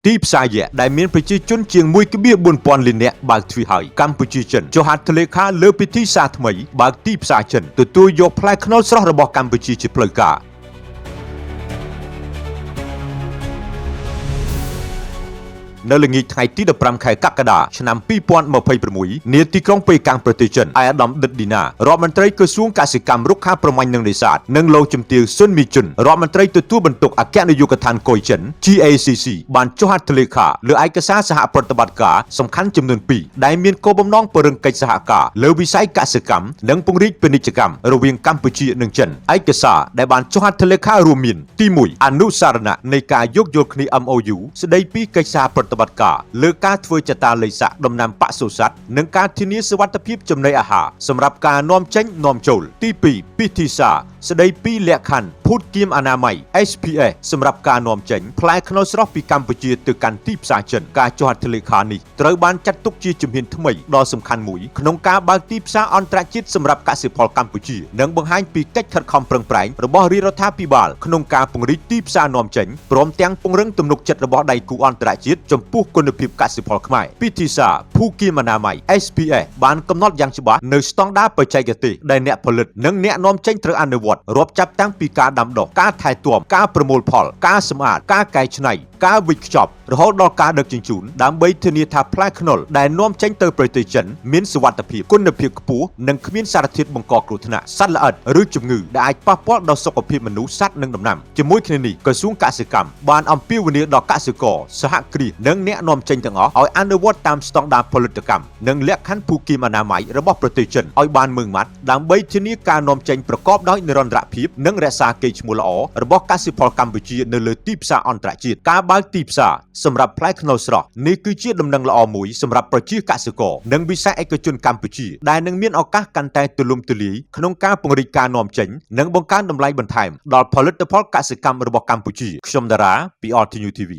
ទីផ្សារយក្សដែលមានប្រជាជនជាង1.4 លាននាក់បើកទ្វារហើយកម្ពុជាចិនចុះហត្ថលេខាលើពិធីសារថ្មីបើកទីផ្សារចិនទទួលយកផ្លែខ្នុរស្រស់របស់កម្ពុជាជាផ្លូវការនៅល្ងាចថ្ងៃទី15ខែកក្កដាឆ្នាំ2026នាទីក្រុងប៉េកាំងប្រទេសចិនឯកឧត្តមឌិតឌីណារដ្ឋមន្ត្រីក្រសួងកសិកម្មរុក្ខាប្រមាញ់និងនេសាទនិងលោកជំទាវស៊ុនមីជុនរដ្ឋមន្ត្រីទទួលបន្ទុកអគ្គនាយកដ្ឋានកុយចិន GACC បានចុះហត្ថលេខាលើឯកសារសហប្រតិបត្តិការសំខាន់ចំនួន2ដែលមានគោលបំណងពង្រឹងកិច្ចសហការលើវិស័យកសិកម្មនិងពង្រីកពាណិជ្ជកម្មរវាងកម្ពុជានិងចិនឯកសារដែលបានចុះហត្ថលេខារួមមានទី1អនុសារណៈនៃការយោគយល់គ្នា MOU ស្ដីពីកិច្ចសហប្រតិបត្តិការលើការធ្វើចតាលេខស័កដំណាំបសុសត្វនិងការធានាសុវត្ថិភាពចំណីអាហារសម្រាប់ការនាំចេញនាំចូលទី2ពិធីសារស្ដីពីលក្ខខណ្ឌភូតគៀមអនាម័យ SPS សម្រាប់ការនាំចេញផ្លែខ្នុរស្រស់ពីកម្ពុជាទៅកាន់ទីផ្សារចិនការចុះហត្ថលេខានេះត្រូវបានចាត់ទុកជាជំហានថ្មីដ៏សំខាន់មួយក្នុងការបើកទីផ្សារអន្តរជាតិសម្រាប់កសិផលកម្ពុជានិងបង្ហាញពីកិច្ចខិតខំប្រឹងប្រែងរបស់រាជរដ្ឋាភិបាលក្នុងការពង្រីកទីផ្សារនាំចេញព្រមទាំងពង្រឹងទំនុកចិត្តរបស់ដៃគូអន្តរជាតិចំពោះគុណភាពកសិផលខ្មែរពិធីសារភូគៀមអនាម័យ SPS បានកំណត់យ៉ាងច្បាស់នៅស្តង់ដារបច្ចេកទេសដែលអ្នកផលិតនិងអ្នកនាំចេញត្រូវអនុវត្តរាប់ចាប់តាំងពីការដាំដុះការថែទាំការប្រមូលផលការសម្អាតការកែច្នៃការវេចខ្ចប់រហូតដល់ការដឹកជញ្ជូនដើម្បីធានាថាផ្លែខ្នុរដែលនាំចេញទៅប្រទេសចិនមានសុវត្ថិភាពគុណភាពខ្ពស់និងគ្មានសារធាតុបង្កគ្រោះថ្នាក់សត្វល្អិតឬជំងឺដែលអាចប៉ះពាល់ដល់សុខភាពមនុស្សសត្វនិងដំណាំជាមួយគ្នានេះក្រសួងកសិកម្មបានអំពាវនាវដល់កសិករសហគ្រាសនិងអ្នកនាំចេញទាំងអស់ឲ្យអនុវត្តតាមស្តង់ដារផលិតកម្មនិងលក្ខខណ្ឌភូគៀមអនាម័យរបស់ប្រទេសចិនឲ្យបានម៉ឺងម៉ាត់ដើម្បីធានាការនាំចេញប្រកបដោយនិរន្តរភាពនិងរក្សាកេរ្តិ៍ឈ្មោះល្អរបស់កសិផលកម្ពុជានៅលើទីផ្សារអន្តរជាតិការបើកទីផ្សារសម្រាប់ផ្លែខ្នុរស្រស់នេះគឺជាដំណឹងល្អមួយសម្រាប់ប្រជាកសិករនិងវិស័យឯកជនកម្ពុជាដែលនឹងមានឱកាសកាន់តែទូលំទូលាយក្នុងការពង្រីកការនាំចេញនិងបង្កើនតម្លៃបន្ថែមដល់ផលិតផលកសិកម្មរបស់កម្ពុជាខ្ញុំតារាពី RTNews TV